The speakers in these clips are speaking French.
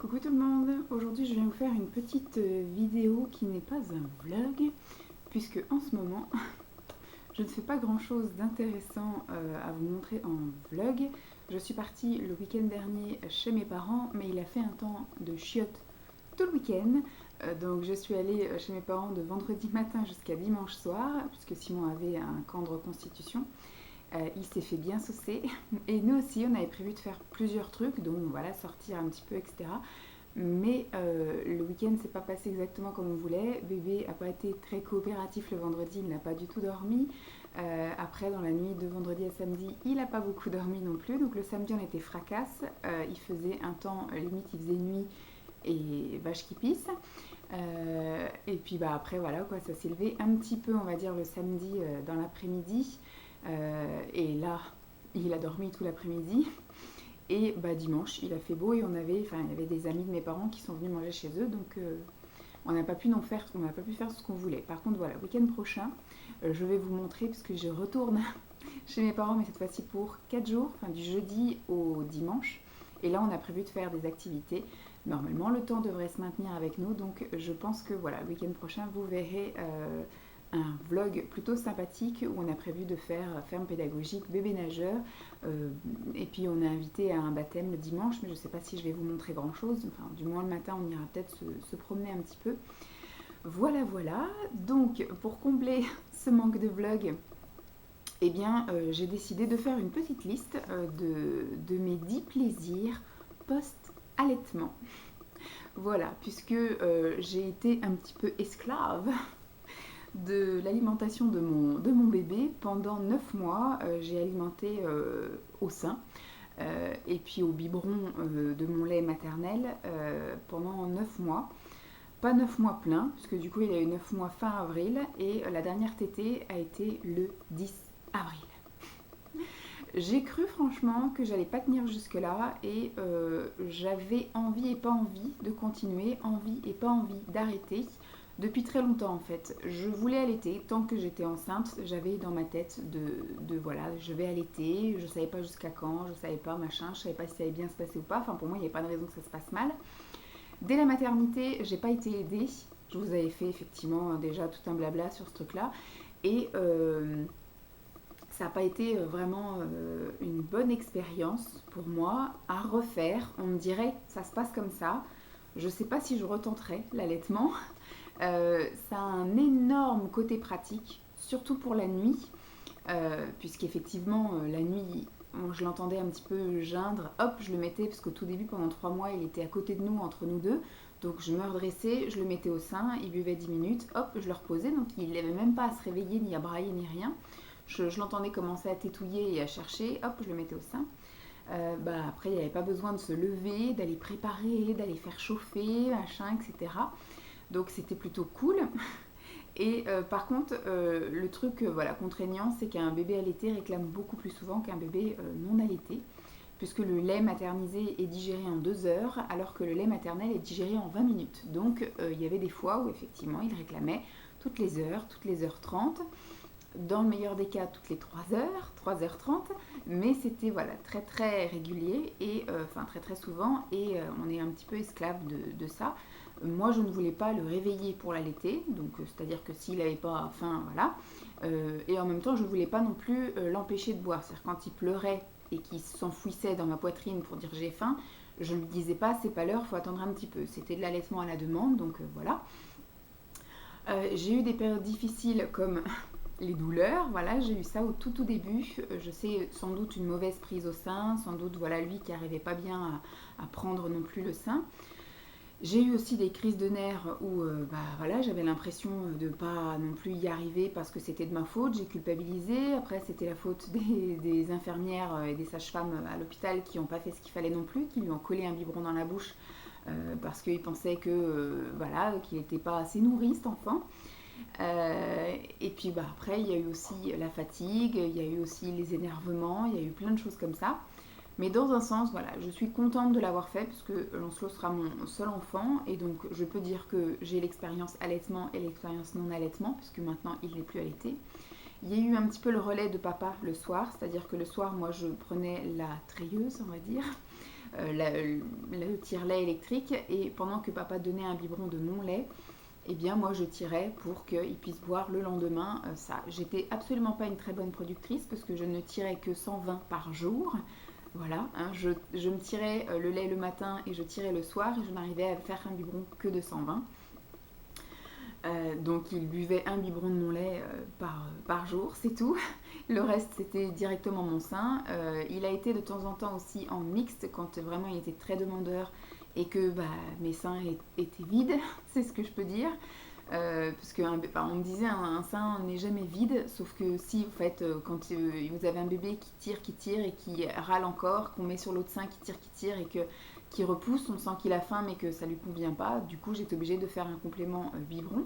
Coucou tout le monde, aujourd'hui je viens vous faire une petite vidéo qui n'est pas un vlog puisque en ce moment je ne fais pas grand chose d'intéressant à vous montrer en vlog. Je suis partie le week-end dernier chez mes parents mais il a fait un temps de chiottes tout le week-end. Donc je suis allée chez mes parents de vendredi matin jusqu'à dimanche soir puisque Simon avait un camp de reconstitution. Il s'est fait bien saucer et nous aussi on avait prévu de faire plusieurs trucs, donc voilà, sortir un petit peu, etc. Mais le week-end s'est pas passé exactement comme on voulait. Bébé a pas été très coopératif le vendredi, il n'a pas du tout dormi. Après, dans la nuit de vendredi à samedi, il n'a pas beaucoup dormi non plus. Donc le samedi, on était fracasse. Il faisait un temps, limite, il faisait nuit et vache qui pisse. Et puis bah, après, voilà, quoi, ça s'est levé un petit peu, on va dire, le samedi dans l'après-midi. Et là, il a dormi tout l'après-midi. Et bah, dimanche, il a fait beau et il y avait des amis de mes parents qui sont venus manger chez eux, donc on n'a pas pu faire ce qu'on voulait. Par contre, voilà, week-end prochain, je vais vous montrer, puisque je retourne chez mes parents, mais cette fois-ci pour 4 jours, enfin du jeudi au dimanche. Et là, on a prévu de faire des activités. Normalement, le temps devrait se maintenir avec nous, donc je pense que voilà, le week-end prochain, vous verrez un vlog plutôt sympathique où on a prévu de faire ferme pédagogique, bébé nageur, et puis on est invité à un baptême le dimanche, mais je ne sais pas si je vais vous montrer grand chose, enfin du moins le matin on ira peut-être se promener un petit peu. Voilà voilà, donc pour combler ce manque de vlog, eh bien j'ai décidé de faire une petite liste de mes 10 plaisirs post-allaitement. Voilà, puisque j'ai été un petit peu esclave de l'alimentation de mon bébé. Pendant 9 mois, j'ai alimenté au sein et puis au biberon de mon lait maternel pendant 9 mois. Pas 9 mois pleins, puisque du coup il y a eu 9 mois fin avril et la dernière tétée a été le 10 avril. J'ai cru franchement que j'allais pas tenir jusque là et j'avais envie et pas envie de continuer, envie et pas envie d'arrêter depuis très longtemps en fait. Je voulais allaiter tant que j'étais enceinte, j'avais dans ma tête de voilà, je vais allaiter, je savais pas jusqu'à quand, je savais pas machin, je savais pas si ça allait bien se passer ou pas, enfin pour moi il n'y avait pas de raison que ça se passe mal. Dès la maternité, j'ai pas été aidée, je vous avais fait effectivement déjà tout un blabla sur ce truc là et ça n'a pas été vraiment une bonne expérience pour moi à refaire. On me dirait ça se passe comme ça. Je ne sais pas si je retenterai l'allaitement. Ça a un énorme côté pratique, surtout pour la nuit, puisqu'effectivement la nuit, je l'entendais un petit peu geindre. Hop, je le mettais, parce qu'au tout début, pendant 3 mois, il était à côté de nous, entre nous deux. Donc je me redressais, je le mettais au sein, il buvait 10 minutes, hop, je le reposais. Donc il n'avait même pas à se réveiller, ni à brailler, ni rien. Je l'entendais commencer à tétouiller et à chercher, hop, je le mettais au sein. Après, il n'y avait pas besoin de se lever, d'aller préparer, d'aller faire chauffer, machin, etc. Donc c'était plutôt cool. Et par contre, le truc voilà, contraignant, c'est qu'un bébé allaité réclame beaucoup plus souvent qu'un bébé non allaité, puisque le lait maternisé est digéré en 2 heures, alors que le lait maternel est digéré en 20 minutes. Donc il y avait des fois où effectivement il réclamait toutes les heures 30. Dans le meilleur des cas, toutes les 3 heures, 3h30, mais c'était voilà, très très régulier, et enfin très très souvent, et on est un petit peu esclave de ça. Moi, je ne voulais pas le réveiller pour l'allaiter, donc c'est-à-dire que s'il n'avait pas faim, voilà. Et en même temps, je ne voulais pas non plus l'empêcher de boire. C'est-à-dire quand il pleurait et qu'il s'enfouissait dans ma poitrine pour dire j'ai faim, je ne lui disais pas c'est pas l'heure, faut attendre un petit peu. C'était de l'allaitement à la demande, donc voilà. J'ai eu des périodes difficiles comme les douleurs, voilà, j'ai eu ça au tout début. Je sais, sans doute une mauvaise prise au sein, sans doute voilà lui qui n'arrivait pas bien à prendre non plus le sein. J'ai eu aussi des crises de nerfs où voilà, j'avais l'impression de ne pas non plus y arriver parce que c'était de ma faute, j'ai culpabilisé. Après, c'était la faute des infirmières et des sages-femmes à l'hôpital qui n'ont pas fait ce qu'il fallait non plus, qui lui ont collé un biberon dans la bouche parce qu'ils pensaient que voilà, qu'il n'était pas assez nourri cet enfant. Et puis après, il y a eu aussi la fatigue, il y a eu aussi les énervements, il y a eu plein de choses comme ça. Mais dans un sens, voilà, je suis contente de l'avoir fait parce que Lancelot sera mon seul enfant et donc je peux dire que j'ai l'expérience allaitement et l'expérience non allaitement puisque maintenant il n'est plus allaité. Il y a eu un petit peu le relais de papa le soir, c'est-à-dire que le soir, moi je prenais la treilleuse, on va dire, le tire-lait électrique, et pendant que papa donnait un biberon de mon lait, eh bien moi je tirais pour qu'il puisse boire le lendemain ça. J'étais absolument pas une très bonne productrice parce que je ne tirais que 120 par jour. Voilà, hein, je me tirais le lait le matin et je tirais le soir et je n'arrivais à faire un biberon que de 120. Donc il buvait un biberon de mon lait par jour, c'est tout. Le reste c'était directement mon sein. Il a été de temps en temps aussi en mixte quand vraiment il était très demandeur et que mes seins étaient vides, c'est ce que je peux dire. Parce que on me disait un sein n'est jamais vide, sauf que si en fait quand vous avez un bébé qui tire et qui râle encore, qu'on met sur l'autre sein qui tire et qui repousse, on sent qu'il a faim mais que ça lui convient pas. Du coup j'étais obligée de faire un complément biberon.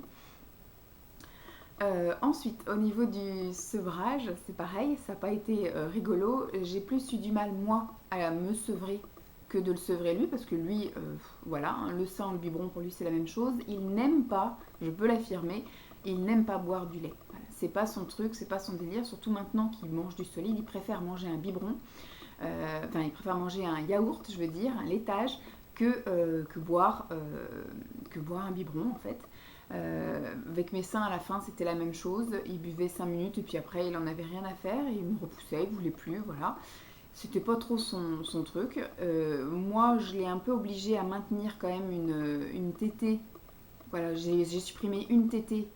Ensuite, au niveau du sevrage, c'est pareil, ça n'a pas été rigolo. J'ai plus eu du mal, moi, à me sevrer que de le sevrer lui, parce que lui, voilà, hein, le sein, le biberon, pour lui, c'est la même chose. Il n'aime pas, je peux l'affirmer, il n'aime pas boire du lait. Voilà, c'est pas son truc, c'est pas son délire, surtout maintenant qu'il mange du solide, il préfère manger un biberon, il préfère manger un yaourt, je veux dire, un laitage, que boire un biberon, en fait. Avec mes seins à la fin c'était la même chose, il buvait 5 minutes et puis après il en avait rien à faire et il me repoussait, il voulait plus, voilà. C'était pas trop son truc. Moi je l'ai un peu obligé à maintenir quand même une tétée. Voilà, j'ai supprimé une tétée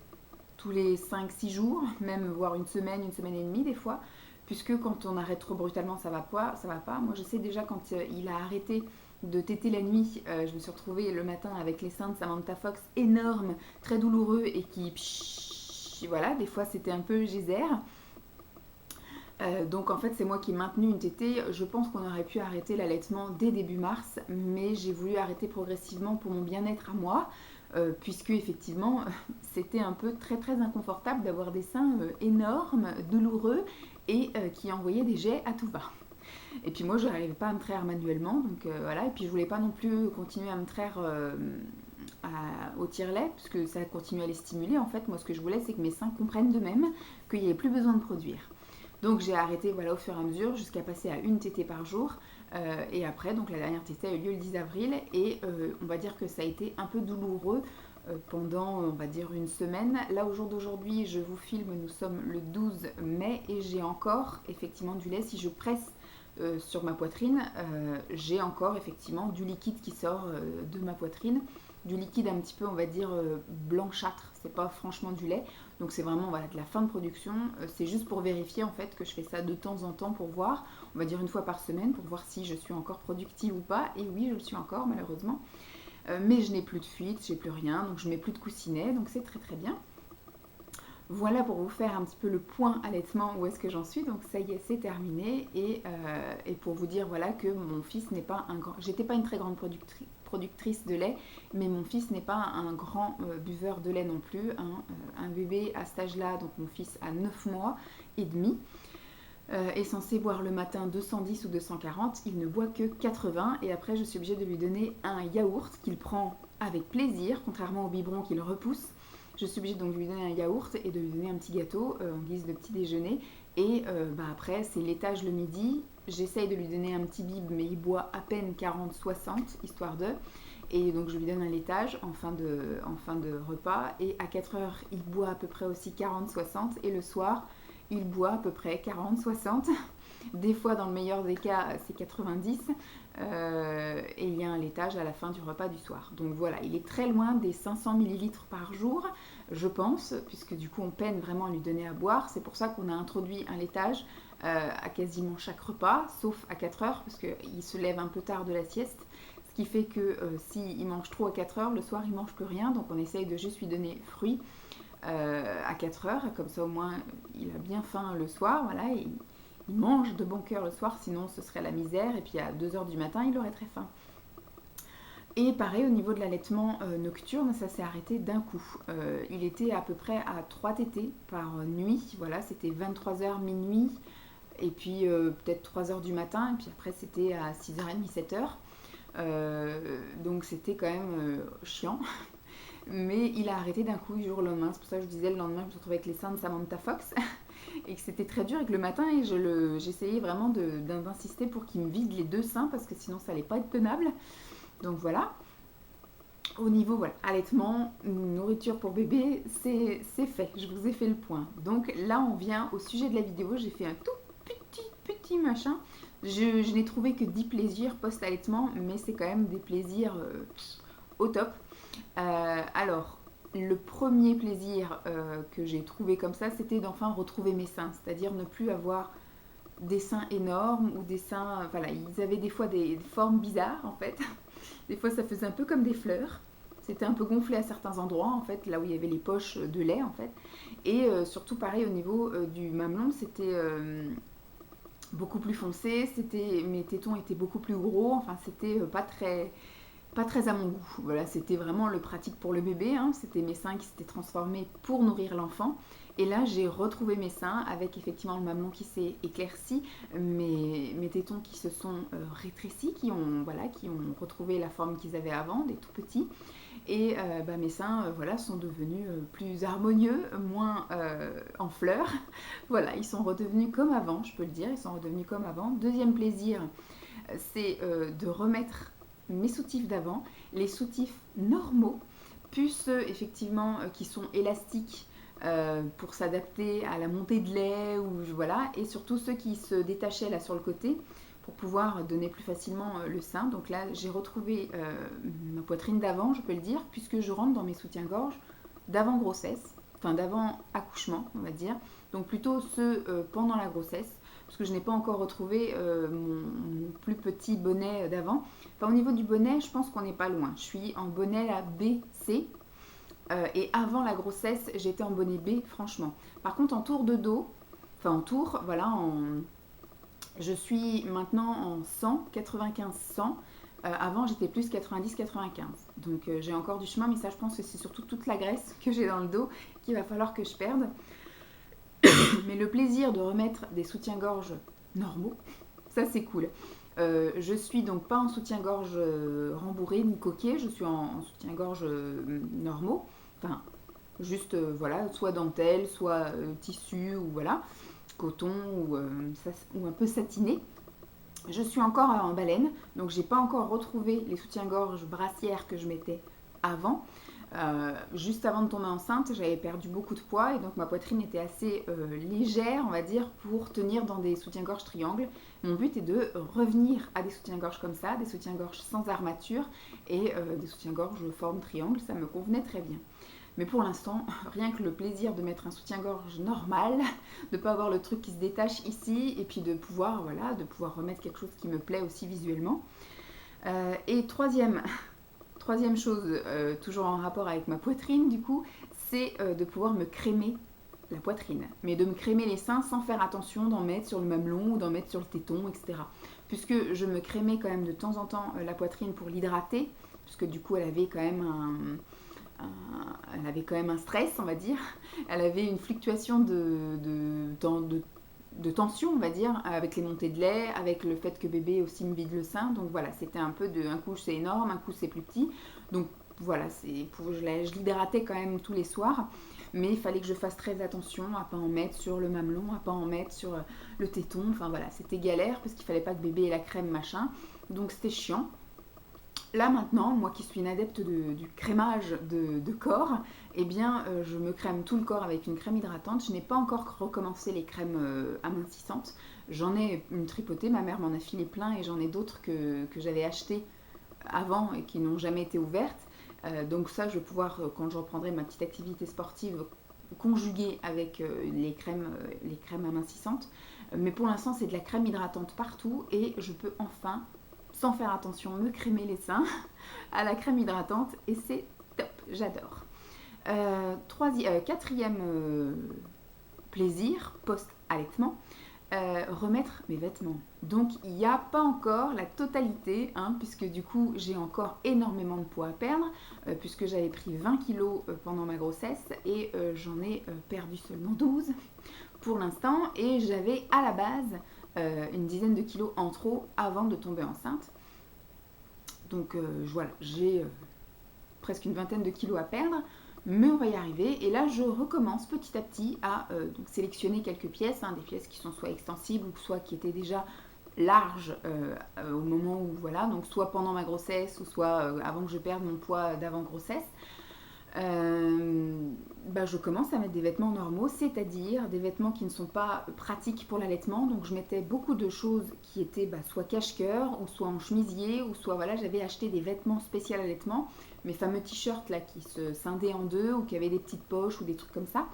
tous les 5-6 jours, même voire une semaine et demie des fois, puisque quand on arrête trop brutalement ça va pas. Moi je sais déjà quand il a arrêté de téter la nuit, je me suis retrouvée le matin avec les seins de Samantha Fox énormes, très douloureux et voilà, des fois c'était un peu geyser. Donc en fait c'est moi qui ai maintenu une tétée. Je pense qu'on aurait pu arrêter l'allaitement dès début mars, mais j'ai voulu arrêter progressivement pour mon bien-être à moi, puisque effectivement c'était un peu très très inconfortable d'avoir des seins énormes, douloureux et qui envoyaient des jets à tout va. Et puis moi je n'arrivais pas à me traire manuellement, donc voilà. Et puis je voulais pas non plus continuer à me traire au tire-lait, parce que ça continue à les stimuler. En fait, moi ce que je voulais c'est que mes seins comprennent d'eux-mêmes qu'il n'y avait plus besoin de produire. Donc j'ai arrêté voilà, au fur et à mesure jusqu'à passer à une tétée par jour. Et après, donc la dernière tétée a eu lieu le 10 avril et on va dire que ça a été un peu douloureux pendant, on va dire, une semaine. Là, au jour d'aujourd'hui, je vous filme, nous sommes le 12 mai et j'ai encore effectivement du lait. Si je presse sur ma poitrine, j'ai encore effectivement du liquide qui sort de ma poitrine. Du liquide un petit peu, on va dire, blanchâtre. C'est pas franchement du lait. Donc c'est vraiment voilà, de la fin de production. C'est juste pour vérifier en fait que je fais ça de temps en temps pour voir, on va dire une fois par semaine, pour voir si je suis encore productive ou pas. Et oui, je le suis encore malheureusement. Mais je n'ai plus de fuite, j'ai plus rien, donc je mets plus de coussinet, donc c'est très très bien. Voilà pour vous faire un petit peu le point allaitement, où est-ce que j'en suis. Donc ça y est, c'est terminé. Et pour vous dire voilà que mon fils n'est pas un grand... J'étais pas une très grande productrice de lait, mais mon fils n'est pas un grand buveur de lait non plus. Un bébé à cet âge-là, donc mon fils a 9 mois et demi, est censé boire le matin 210 ou 240, il ne boit que 80 et après je suis obligée de lui donner un yaourt qu'il prend avec plaisir, contrairement au biberon qu'il repousse. Je suis obligée donc de lui donner un yaourt et de lui donner un petit gâteau en guise de petit déjeuner. Et après, c'est laitage le midi. J'essaye de lui donner un petit bib, mais il boit à peine 40-60, histoire de. Et donc je lui donne un laitage en fin de repas. Et à 4 heures, il boit à peu près aussi 40-60. Et le soir, il boit à peu près 40-60. Des fois, dans le meilleur des cas, c'est 90. Et il y a un laitage à la fin du repas du soir. Donc voilà, il est très loin des 500 ml par jour, je pense, puisque du coup on peine vraiment à lui donner à boire. C'est pour ça qu'on a introduit un laitage à quasiment chaque repas, sauf à 4 heures, parce qu'il se lève un peu tard de la sieste. Ce qui fait que s'il mange trop à 4 heures, le soir il mange plus rien. Donc on essaye de juste lui donner fruits à 4 heures. Comme ça au moins il a bien faim le soir. Voilà, et il mange de bon cœur le soir, sinon ce serait la misère. Et puis à 2 heures du matin, il aurait très faim. Et pareil, au niveau de l'allaitement nocturne, ça s'est arrêté d'un coup. Il était à peu près à 3 tétées par nuit. Voilà, c'était 23h, minuit, et puis peut-être 3h du matin. Et puis après, c'était à 6h30, 7h. Donc c'était quand même chiant. Mais il a arrêté d'un coup, du jour au lendemain. C'est pour ça que je disais, le lendemain, je me suis retrouvée avec les seins de Samantha Fox. et que c'était très dur et que le matin j'essayais vraiment d'insister pour qu'il me vide les deux seins parce que sinon ça allait pas être tenable. Donc voilà. Au niveau allaitement, nourriture pour bébé, c'est fait, je vous ai fait le point. Donc là on vient au sujet de la vidéo, j'ai fait un tout petit machin. Je n'ai trouvé que 10 plaisirs post-allaitement, mais c'est quand même des plaisirs au top. Alors, le premier plaisir que j'ai trouvé comme ça, c'était d'enfin retrouver mes seins, c'est-à-dire ne plus avoir des seins énormes ou des seins... Voilà, ils avaient des fois des formes bizarres en fait. Des fois ça faisait un peu comme des fleurs. C'était un peu gonflé à certains endroits en fait, là où il y avait les poches de lait en fait. Et surtout pareil au niveau du mamelon, c'était beaucoup plus foncé, mes tétons étaient beaucoup plus gros, enfin c'était pas très à mon goût. Voilà, c'était vraiment le pratique pour le bébé, hein. C'était mes seins qui s'étaient transformés pour nourrir l'enfant. Et là, j'ai retrouvé mes seins avec effectivement le mamelon qui s'est éclairci, mes tétons qui se sont rétrécis, qui ont retrouvé la forme qu'ils avaient avant, des tout petits. Et mes seins sont devenus plus harmonieux, moins en fleurs. Voilà, ils sont redevenus comme avant, je peux le dire, ils sont redevenus comme avant. Deuxième plaisir, c'est de remettre mes soutifs d'avant, les soutifs normaux, plus ceux effectivement qui sont élastiques pour s'adapter à la montée de lait, et surtout ceux qui se détachaient là sur le côté pour pouvoir donner plus facilement le sein. Donc là, j'ai retrouvé ma poitrine d'avant, je peux le dire, puisque je rentre dans mes soutiens-gorge d'avant grossesse, enfin d'avant accouchement, on va dire. Donc plutôt ceux pendant la grossesse, parce que je n'ai pas encore retrouvé mon plus petit bonnet d'avant. Enfin, au niveau du bonnet, je pense qu'on n'est pas loin. Je suis en bonnet la B, C. Et avant la grossesse, j'étais en bonnet B, franchement. Par contre, en tour de dos, enfin en tour, je suis maintenant en 100, 95-100. Avant, j'étais plus 90-95. Donc, j'ai encore du chemin, mais ça, je pense que c'est surtout toute la graisse que j'ai dans le dos qu'il va falloir que je perde. Mais le plaisir de remettre des soutiens-gorge normaux, ça, c'est cool. Je suis donc pas en soutien-gorge rembourré ni coquet, je suis en soutien-gorge normaux. Enfin, juste, soit dentelle, soit tissu, ou coton, ou un peu satiné. Je suis encore en baleine, donc j'ai pas encore retrouvé les soutiens-gorge brassières que je mettais avant. Juste avant de tomber enceinte, j'avais perdu beaucoup de poids et donc ma poitrine était assez légère, on va dire, pour tenir dans des soutiens-gorge triangles. Mon but est de revenir à des soutiens-gorge comme ça, des soutiens-gorge sans armature et des soutiens-gorge forme triangle, ça me convenait très bien. Mais pour l'instant, rien que le plaisir de mettre un soutien-gorge normal, de ne pas avoir le truc qui se détache ici, et puis de pouvoir remettre quelque chose qui me plaît aussi visuellement. Et troisième chose, toujours en rapport avec ma poitrine du coup, c'est de pouvoir me crémer la poitrine. Mais de me crémer les seins sans faire attention d'en mettre sur le mamelon ou d'en mettre sur le téton, etc. Puisque je me crémais quand même de temps en temps la poitrine pour l'hydrater, puisque du coup elle avait quand même un stress, on va dire. Elle avait une fluctuation de tension, on va dire, avec les montées de lait, avec le fait que bébé aussi me vide le sein. Donc voilà, c'était un peu un coup c'est énorme, un coup c'est plus petit. Donc voilà, je l'hydratais quand même tous les soirs. Mais il fallait que je fasse très attention à pas en mettre sur le mamelon, à pas en mettre sur le téton. Enfin voilà, c'était galère parce qu'il fallait pas que bébé ait la crème, machin. Donc c'était chiant. Là maintenant, moi qui suis une adepte du crémage de corps, eh bien je me crème tout le corps avec une crème hydratante. Je n'ai pas encore recommencé les crèmes amincissantes. J'en ai une tripotée, ma mère m'en a filé plein et j'en ai d'autres que j'avais achetées avant et qui n'ont jamais été ouvertes. Donc ça, je vais pouvoir, quand je reprendrai ma petite activité sportive, conjuguer avec les crèmes amincissantes. Mais pour l'instant, c'est de la crème hydratante partout et je peux enfin, sans faire attention, me crémer les seins à la crème hydratante et c'est top, j'adore. Quatrième plaisir post-allaitement, remettre mes vêtements. Donc il n'y a pas encore la totalité, puisque du coup j'ai encore énormément de poids à perdre, puisque j'avais pris 20 kilos pendant ma grossesse et j'en ai perdu seulement 12 pour l'instant et j'avais à la base une dizaine de kilos en trop avant de tomber enceinte. Donc voilà, j'ai presque une vingtaine de kilos à perdre. mais on va y arriver. Et là, je recommence petit à petit à donc sélectionner quelques pièces, des pièces qui sont soit extensibles ou soit qui étaient déjà larges au moment où, voilà, donc soit pendant ma grossesse ou soit avant que je perde mon poids d'avant grossesse. Je commence à mettre des vêtements normaux, c'est-à-dire des vêtements qui ne sont pas pratiques pour l'allaitement. Donc je mettais beaucoup de choses qui étaient soit cache-cœur, ou soit en chemisier, ou soit voilà, j'avais acheté des vêtements spéciaux allaitement, mes fameux t-shirts là qui se scindaient en deux ou qui avaient des petites poches ou des trucs comme ça.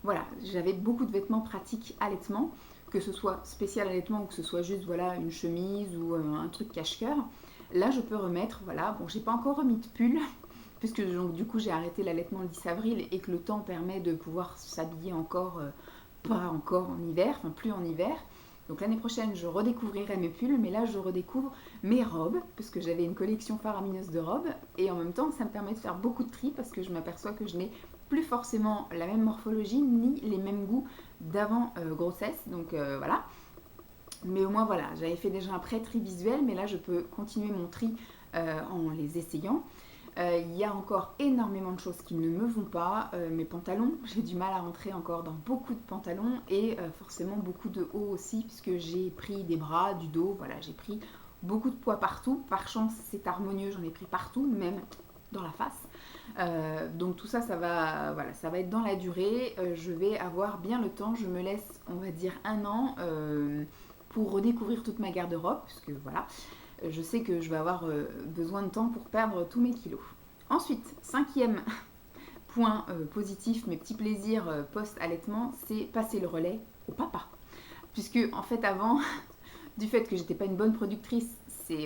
Voilà, j'avais beaucoup de vêtements pratiques allaitement, que ce soit spécial allaitement ou que ce soit juste voilà une chemise ou un truc cache-cœur. Là je peux remettre, voilà, bon j'ai pas encore remis de pull puisque donc, du coup j'ai arrêté l'allaitement le 10 avril et que le temps permet de pouvoir s'habiller encore, pas encore en hiver, enfin plus en hiver. Donc l'année prochaine je redécouvrirai mes pulls, mais là je redécouvre mes robes, parce que j'avais une collection faramineuse de robes, et en même temps ça me permet de faire beaucoup de tri, parce que je m'aperçois que je n'ai plus forcément la même morphologie, ni les mêmes goûts d'avant grossesse, donc voilà. Mais au moins voilà, j'avais fait déjà un pré-tri visuel, mais là je peux continuer mon tri en les essayant. Il y a encore énormément de choses qui ne me vont pas. Mes pantalons, j'ai du mal à rentrer encore dans beaucoup de pantalons et forcément beaucoup de haut aussi, puisque j'ai pris des bras, du dos, voilà, j'ai pris beaucoup de poids partout. Par chance, c'est harmonieux, j'en ai pris partout, même dans la face. Donc tout ça, ça va être dans la durée. Je vais avoir bien le temps, je me laisse, on va dire, 1 an pour redécouvrir toute ma garde-robe, puisque voilà, je sais que je vais avoir besoin de temps pour perdre tous mes kilos. Ensuite, 5e point positif, mes petits plaisirs post-allaitement, c'est passer le relais au papa. Puisque en fait avant, du fait que j'étais pas une bonne productrice,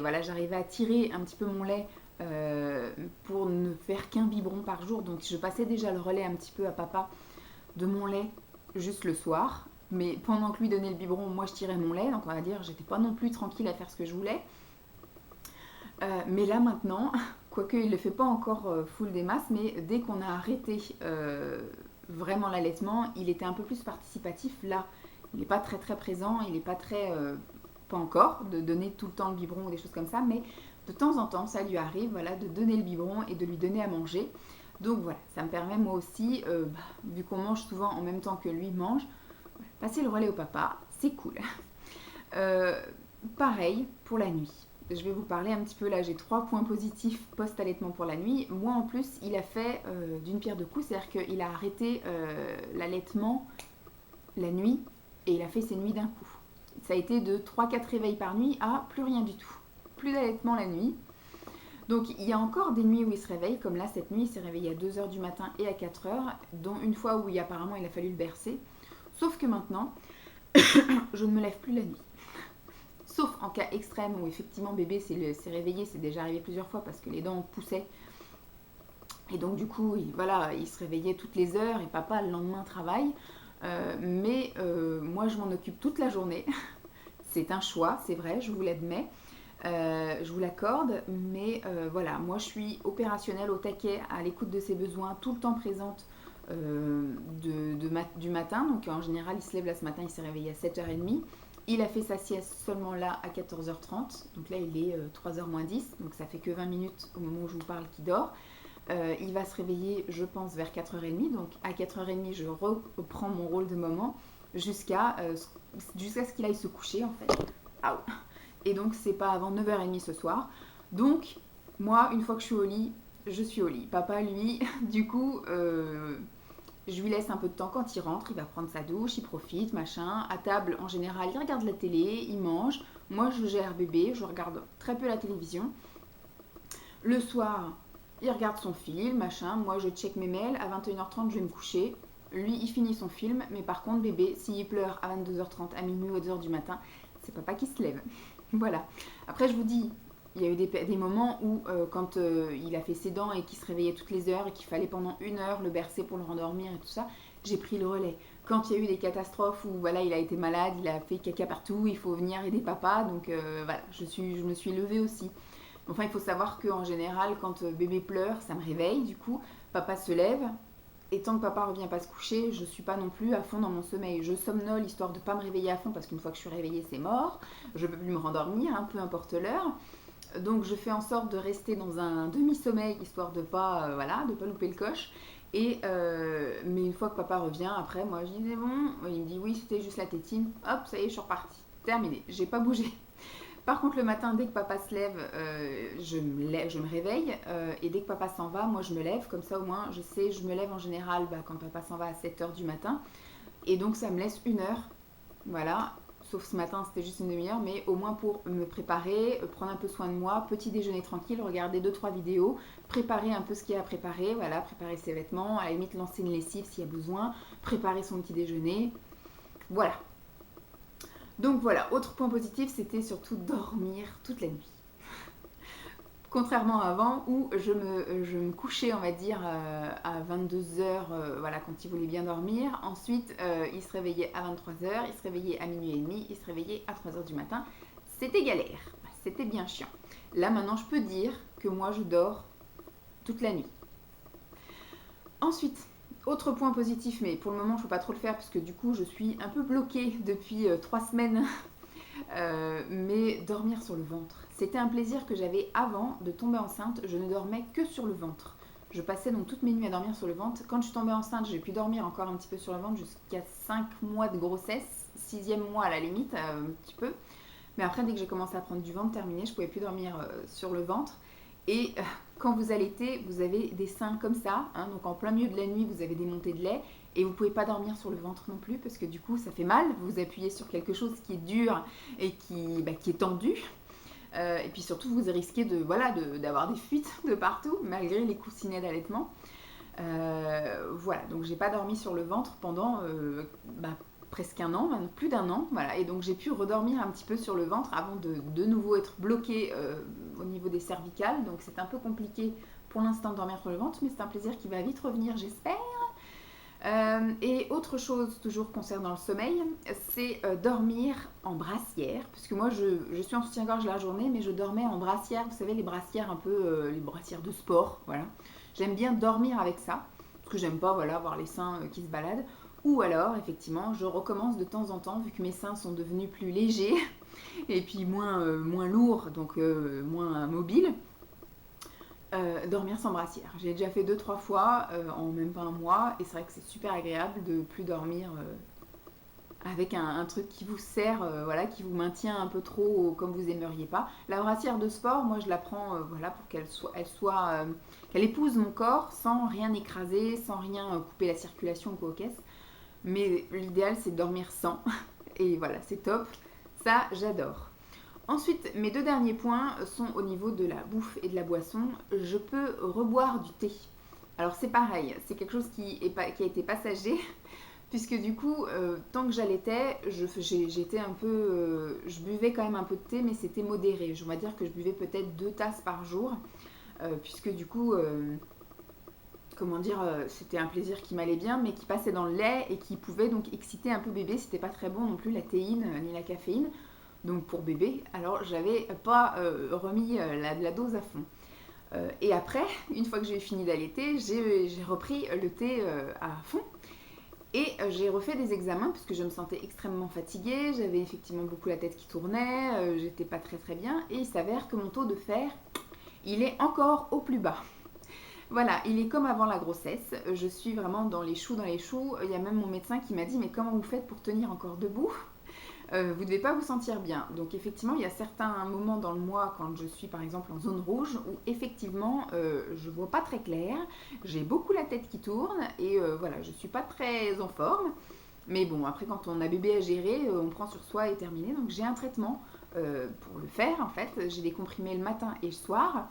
voilà, j'arrivais à tirer un petit peu mon lait pour ne faire qu'un biberon par jour. Donc je passais déjà le relais un petit peu à papa de mon lait juste le soir. Mais pendant que lui donnait le biberon, moi je tirais mon lait. Donc on va dire, j'étais pas non plus tranquille à faire ce que je voulais. Mais là maintenant, quoique il ne le fait pas encore full des masses, mais dès qu'on a arrêté vraiment l'allaitement, il était un peu plus participatif. Là, il n'est pas très très présent, il n'est pas très, pas encore, de donner tout le temps le biberon ou des choses comme ça, mais de temps en temps, ça lui arrive, voilà, de donner le biberon et de lui donner à manger. Donc voilà, ça me permet moi aussi, vu qu'on mange souvent en même temps que lui mange, passer le relais au papa, c'est cool. Pareil pour la nuit. Je vais vous parler un petit peu, là j'ai 3 points positifs post-allaitement pour la nuit. Moi en plus, il a fait d'une pierre deux coups, c'est-à-dire qu'il a arrêté l'allaitement la nuit et il a fait ses nuits d'un coup. Ça a été de 3-4 réveils par nuit à plus rien du tout. Plus d'allaitement la nuit. Donc il y a encore des nuits où il se réveille, comme là cette nuit il s'est réveillé à 2h du matin et à 4h, dont une fois où apparemment il a fallu le bercer. Sauf que maintenant, je ne me lève plus la nuit. Sauf en cas extrême où effectivement bébé s'est réveillé, c'est déjà arrivé plusieurs fois parce que les dents poussaient. Et donc du coup, il se réveillait toutes les heures et papa le lendemain travaille. Mais moi je m'en occupe toute la journée. C'est un choix, c'est vrai, je vous l'admets. Je vous l'accorde, mais voilà, moi je suis opérationnelle au taquet, à l'écoute de ses besoins, tout le temps présente du matin. Donc en général, il se lève là ce matin, il s'est réveillé à 7h30. Il a fait sa sieste seulement là à 14h30, donc là il est 3h moins 10, donc ça fait que 20 minutes au moment où je vous parle qu'il dort. Il va se réveiller, je pense, vers 4h30, donc à 4h30 je reprends mon rôle de maman jusqu'à ce qu'il aille se coucher en fait. Et donc c'est pas avant 9h30 ce soir. Donc moi, une fois que je suis au lit, je suis au lit. Papa lui, du coup... je lui laisse un peu de temps quand il rentre, il va prendre sa douche, il profite, machin. À table, en général, il regarde la télé, il mange. Moi, je gère bébé, je regarde très peu la télévision. Le soir, il regarde son film, machin. Moi, je check mes mails. À 21h30, je vais me coucher. Lui, il finit son film. Mais par contre, bébé, s'il pleure à 22h30, à minuit ou à 2h du matin, c'est papa qui se lève. Voilà. Après, je vous dis... Il y a eu des moments où, quand il a fait ses dents et qu'il se réveillait toutes les heures et qu'il fallait pendant 1 heure le bercer pour le rendormir et tout ça, j'ai pris le relais. Quand il y a eu des catastrophes où voilà, il a été malade, il a fait caca partout, il faut venir aider papa, donc voilà, je me suis levée aussi. Enfin, il faut savoir qu'en général, quand bébé pleure, ça me réveille, du coup, papa se lève, et tant que papa revient pas se coucher, je suis pas non plus à fond dans mon sommeil. Je somnole histoire de pas me réveiller à fond, parce qu'une fois que je suis réveillée, c'est mort, je peux plus me rendormir, peu importe l'heure. Donc je fais en sorte de rester dans un demi-sommeil, histoire de pas, voilà, de pas louper le coche. Mais une fois que papa revient, après, moi je dis c'est bon. Il me dit oui, c'était juste la tétine. Hop, ça y est, je suis repartie. Terminé, j'ai pas bougé. Par contre, le matin, dès que papa se lève, je me réveille. Et dès que papa s'en va, moi je me lève. Comme ça, au moins, je sais, je me lève en général quand papa s'en va à 7h du matin. Et donc, ça me laisse 1 heure. Voilà. Sauf ce matin, c'était juste une demi-heure. Mais au moins pour me préparer, prendre un peu soin de moi, petit déjeuner tranquille, regarder 2-3 vidéos, préparer un peu ce qu'il y a à préparer. Voilà, préparer ses vêtements, à la limite lancer une lessive s'il y a besoin, préparer son petit déjeuner. Voilà. Donc voilà, autre point positif, c'était surtout dormir toute la nuit. Contrairement à avant où je me couchais, on va dire, à 22h, voilà, quand il voulait bien dormir. Ensuite, il se réveillait à 23h, il se réveillait à minuit et demi, il se réveillait à 3h du matin. C'était galère, c'était bien chiant. Là maintenant, je peux dire que moi, je dors toute la nuit. Ensuite, autre point positif, mais pour le moment, je ne peux pas trop le faire parce que du coup, je suis un peu bloquée depuis 3 semaines. Mais dormir sur le ventre, c'était un plaisir que j'avais avant de tomber enceinte. Je ne dormais que sur le ventre. Je passais donc toutes mes nuits à dormir sur le ventre. Quand je suis tombée enceinte, j'ai pu dormir encore un petit peu sur le ventre jusqu'à 5 mois de grossesse, 6e mois à la limite, un petit peu. Mais après, dès que j'ai commencé à prendre du ventre terminé, je ne pouvais plus dormir sur le ventre. Et quand vous allaitez, vous avez des seins comme ça, hein, donc en plein milieu de la nuit, vous avez des montées de lait et vous ne pouvez pas dormir sur le ventre non plus parce que du coup, ça fait mal. Vous appuyez sur quelque chose qui est dur et qui est tendu. Et puis surtout, vous risquez d'avoir des fuites de partout malgré les coussinets d'allaitement. Voilà, donc j'ai pas dormi sur le ventre pendant presque un an, plus d'un an, voilà, et donc j'ai pu redormir un petit peu sur le ventre avant de nouveau être bloquée au niveau des cervicales, donc c'est un peu compliqué pour l'instant de dormir sur le ventre, mais c'est un plaisir qui va vite revenir, j'espère. Et autre chose, toujours concernant le sommeil, c'est dormir en brassière, puisque moi je suis en soutien-gorge la journée, mais je dormais en brassière, vous savez, les brassières un peu, les brassières de sport, voilà. J'aime bien dormir avec ça, parce que j'aime pas, voilà, avoir les seins qui se baladent. Ou alors, effectivement, je recommence de temps en temps, vu que mes seins sont devenus plus légers, et puis moins lourds, donc moins mobiles, dormir sans brassière. J'ai déjà fait 2-3 fois en même pas un mois, et c'est vrai que c'est super agréable de plus dormir avec un truc qui vous sert, voilà, qui vous maintient un peu trop comme vous aimeriez pas. La brassière de sport, moi je la prends voilà, pour qu'elle épouse mon corps sans rien écraser, sans rien couper la circulation ou quoi aux caisses. Mais l'idéal c'est de dormir sans. Et voilà, c'est top. Ça, j'adore. Ensuite, mes 2 derniers points sont au niveau de la bouffe et de la boisson. Je peux reboire du thé. Alors c'est pareil, c'est quelque chose qui a été passager, puisque du coup, tant que j'allaitais, j'étais un peu, je buvais quand même un peu de thé, mais c'était modéré. Je vais dire que je buvais peut-être 2 tasses par jour, puisque du coup, comment dire, c'était un plaisir qui m'allait bien, mais qui passait dans le lait et qui pouvait donc exciter un peu bébé. C'était pas très bon non plus la théine ni la caféine, donc pour bébé. Alors j'avais pas remis la dose à fond. Et après, une fois que j'ai fini d'allaiter, j'ai repris le thé à fond. Et j'ai refait des examens puisque je me sentais extrêmement fatiguée, j'avais effectivement beaucoup la tête qui tournait, j'étais pas très très bien. Et il s'avère que mon taux de fer, il est encore au plus bas. Voilà, il est comme avant la grossesse. Je suis vraiment dans les choux, dans les choux. Il y a même mon médecin qui m'a dit, mais comment vous faites pour tenir encore debout ? Vous ne devez pas vous sentir bien. Donc effectivement, il y a certains moments dans le mois, quand je suis par exemple en zone rouge, où effectivement, je ne vois pas très clair. J'ai beaucoup la tête qui tourne et voilà, je ne suis pas très en forme. Mais bon, après, quand on a bébé à gérer, on prend sur soi et terminé. Donc j'ai un traitement pour le faire en fait. J'ai des comprimés le matin et le soir.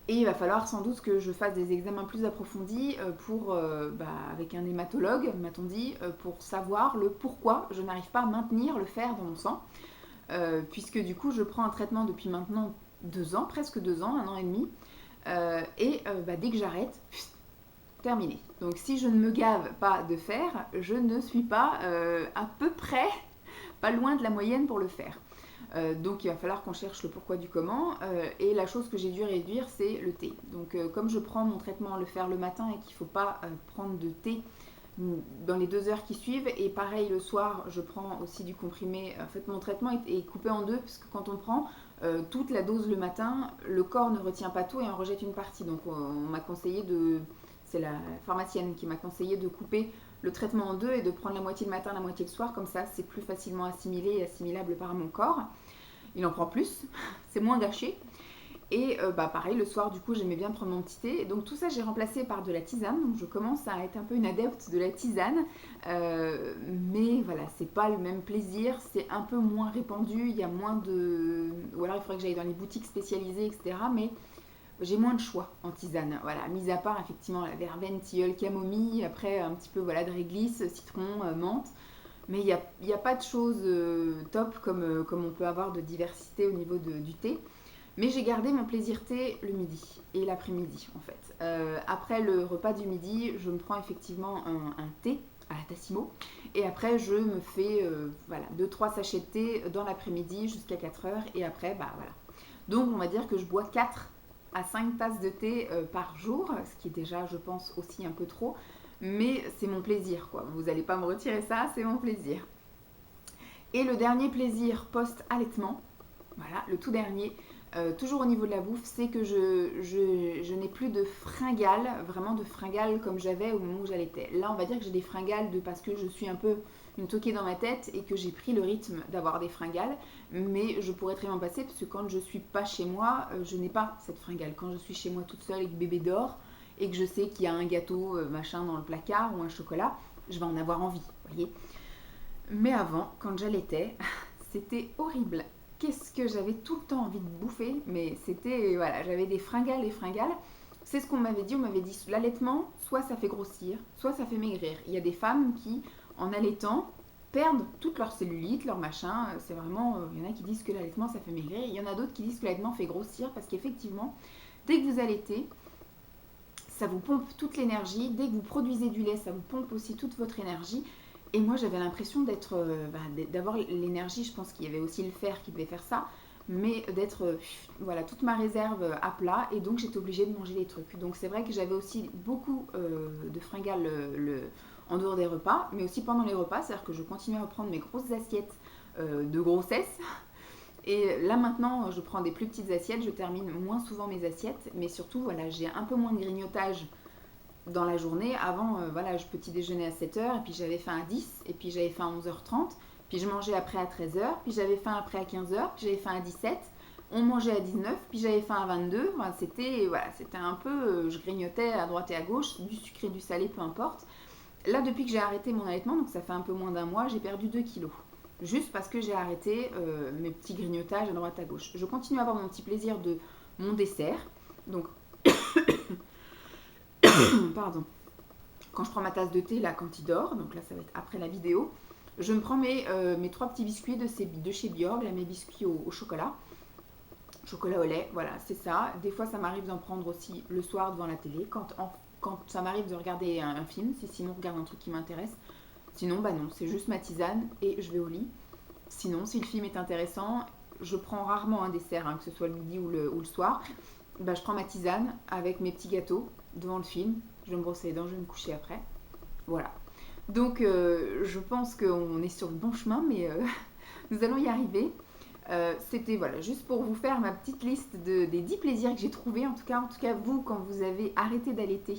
Et il va falloir sans doute que je fasse des examens plus approfondis avec un hématologue, m'a-t-on dit, pour savoir le pourquoi je n'arrive pas à maintenir le fer dans mon sang. Puisque du coup, je prends un traitement depuis maintenant 2 ans, presque 2 ans, 1 an et demi. Dès que j'arrête, terminé. Donc si je ne me gave pas de fer, je ne suis pas à peu près, pas loin de la moyenne pour le fer. Donc il va falloir qu'on cherche le pourquoi du comment. Et la chose que j'ai dû réduire, c'est le thé. Donc comme je prends mon traitement le fer le matin et qu'il ne faut pas prendre de thé dans les 2 heures qui suivent, et pareil le soir, je prends aussi du comprimé. En fait, mon traitement est coupé en deux, parce que quand on prend toute la dose le matin, le corps ne retient pas tout et en rejette une partie. Donc on m'a conseillé c'est la pharmacienne qui m'a conseillé de couper le traitement en deux et de prendre la moitié le matin, la moitié le soir, comme ça c'est plus facilement assimilé et assimilable par mon corps. Il en prend plus, c'est moins gâché. Et pareil, le soir, du coup, j'aimais bien prendre mon petit thé. Donc tout ça, j'ai remplacé par de la tisane. Donc je commence à être un peu une adepte de la tisane. Mais voilà, c'est pas le même plaisir. C'est un peu moins répandu. Il y a moins de... Ou alors il faudrait que j'aille dans les boutiques spécialisées, etc. Mais j'ai moins de choix en tisane. Voilà, mis à part effectivement la verveine, tilleul, camomille. Après, un petit peu voilà, de réglisse, citron, menthe. Mais il n'y a pas de choses top comme on peut avoir de diversité au niveau du thé. Mais j'ai gardé mon plaisir thé le midi et l'après-midi en fait. Après le repas du midi, je me prends effectivement un thé à la Tassimo. Et après, je me fais 2-3 sachets de thé dans l'après-midi jusqu'à 4 heures. Et après, voilà. Donc on va dire que je bois 4 à 5 tasses de thé par jour, ce qui est déjà, je pense, aussi un peu trop. Mais c'est mon plaisir, quoi. Vous n'allez pas me retirer ça, c'est mon plaisir. Et le dernier plaisir post-allaitement, voilà, le tout dernier, toujours au niveau de la bouffe, c'est que je n'ai plus de fringales, vraiment de fringales comme j'avais au moment où j'allaitais. Là, on va dire que j'ai des fringales parce que je suis un peu une toquée dans ma tête et que j'ai pris le rythme d'avoir des fringales. Mais je pourrais très bien passer parce que quand je ne suis pas chez moi, je n'ai pas cette fringale. Quand je suis chez moi toute seule et que bébé dort et que je sais qu'il y a un gâteau machin dans le placard ou un chocolat, je vais en avoir envie, voyez. Mais avant, quand j'allaitais, c'était horrible. Qu'est-ce que j'avais tout le temps envie de bouffer, mais c'était, voilà, j'avais des fringales, des fringales. C'est ce qu'on m'avait dit, l'allaitement, soit ça fait grossir, soit ça fait maigrir. Il y a des femmes qui, en allaitant, perdent toute leur cellulite, leur machin. C'est vraiment, il y en a qui disent que l'allaitement, ça fait maigrir. Il y en a d'autres qui disent que l'allaitement fait grossir, parce qu'effectivement, dès que vous allaitez, ça vous pompe toute l'énergie. Dès que vous produisez du lait, ça vous pompe aussi toute votre énergie. Et moi, j'avais l'impression d'avoir l'énergie. Je pense qu'il y avait aussi le fer qui devait faire ça, mais d'être voilà, toute ma réserve à plat. Et donc, j'étais obligée de manger des trucs. Donc, c'est vrai que j'avais aussi beaucoup de fringales en dehors des repas, mais aussi pendant les repas. C'est-à-dire que je continuais à prendre mes grosses assiettes de grossesse. Et là maintenant, je prends des plus petites assiettes. Je termine moins souvent mes assiettes, mais surtout, voilà, j'ai un peu moins de grignotage dans la journée. Avant, voilà, je petit déjeuner à 7h, et puis j'avais faim à 10, et puis j'avais faim à 11h30, puis je mangeais après à 13h, puis j'avais faim après à 15h, puis j'avais faim à 17, on mangeait à 19, puis j'avais faim à 22. Enfin, c'était un peu, je grignotais à droite et à gauche, du sucré, du salé, peu importe. Là, depuis que j'ai arrêté mon allaitement, donc ça fait un peu moins d'un mois, j'ai perdu 2 kilos. Juste parce que j'ai arrêté mes petits grignotages à droite à gauche. Je continue à avoir mon petit plaisir de mon dessert. Donc, pardon. Quand je prends ma tasse de thé, là, quand il dort, donc là, ça va être après la vidéo, je me prends mes 3 petits biscuits de chez Bjorg, là, mes biscuits au chocolat. Chocolat au lait, voilà, c'est ça. Des fois, ça m'arrive d'en prendre aussi le soir devant la télé, quand ça m'arrive de regarder un film, si Simon regarde un truc qui m'intéresse. Sinon, bah non, c'est juste ma tisane et je vais au lit. Sinon, si le film est intéressant, je prends rarement un dessert, hein, que ce soit le midi ou le soir. Bah, je prends ma tisane avec mes petits gâteaux devant le film. Je vais me brosser les dents, je vais me coucher après. Voilà. Donc, je pense qu'on est sur le bon chemin, mais nous allons y arriver. C'était voilà, juste pour vous faire ma petite liste des 10 plaisirs que j'ai trouvés. En tout cas, vous, quand vous avez arrêté d'allaiter,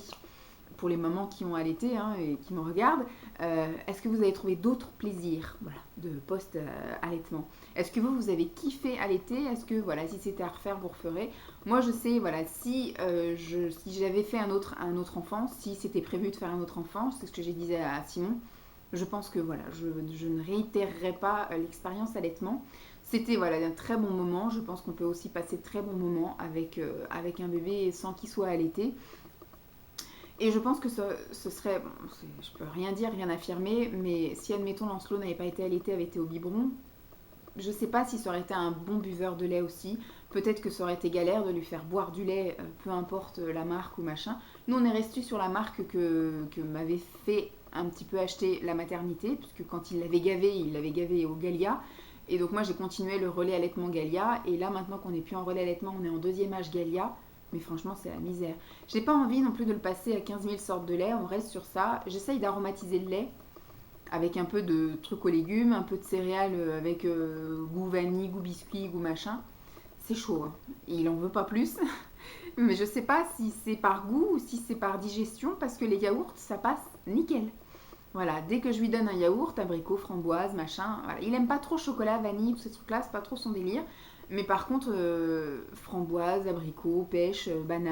pour les mamans qui ont allaité hein, et qui me regardent, est-ce que vous avez trouvé d'autres plaisirs de post-allaitement? Est-ce que vous avez kiffé allaiter? Est-ce que voilà, si c'était à refaire, vous referez? Moi, je sais, voilà, si j'avais fait un autre enfant, si c'était prévu de faire un autre enfant, c'est ce que j'ai dit à Simon, je pense que voilà, je ne réitérerai pas l'expérience allaitement. C'était voilà, un très bon moment. Je pense qu'on peut aussi passer de très bons moments avec un bébé sans qu'il soit allaité. Et je pense que ce serait, bon, je peux rien dire, rien affirmer, mais si admettons Lancelot n'avait pas été allaité, avait été au biberon, je sais pas si ça aurait été un bon buveur de lait aussi. Peut-être que ça aurait été galère de lui faire boire du lait, peu importe la marque ou machin. Nous, on est resté sur la marque que m'avait fait un petit peu acheter la maternité, puisque quand il l'avait gavé au Gallia. Et donc moi, j'ai continué le relais allaitement Gallia. Et là, maintenant qu'on n'est plus en relais allaitement, on est en deuxième âge Gallia. Mais franchement, c'est la misère. J'ai pas envie non plus de le passer à 15 000 sortes de lait. On reste sur ça. J'essaye d'aromatiser le lait avec un peu de trucs aux légumes, un peu de céréales avec goût vanille, goût biscuit, goût machin. c'est chaud, hein. Il en veut pas plus. Mais je sais pas si c'est par goût ou si c'est par digestion, parce que les yaourts, ça passe nickel. Voilà, dès que je lui donne un yaourt, abricot, framboise, machin, voilà. Il aime pas trop chocolat, vanille, tous ces trucs-là, c'est pas trop son délire. Mais par contre, framboise, abricot, pêche, banane.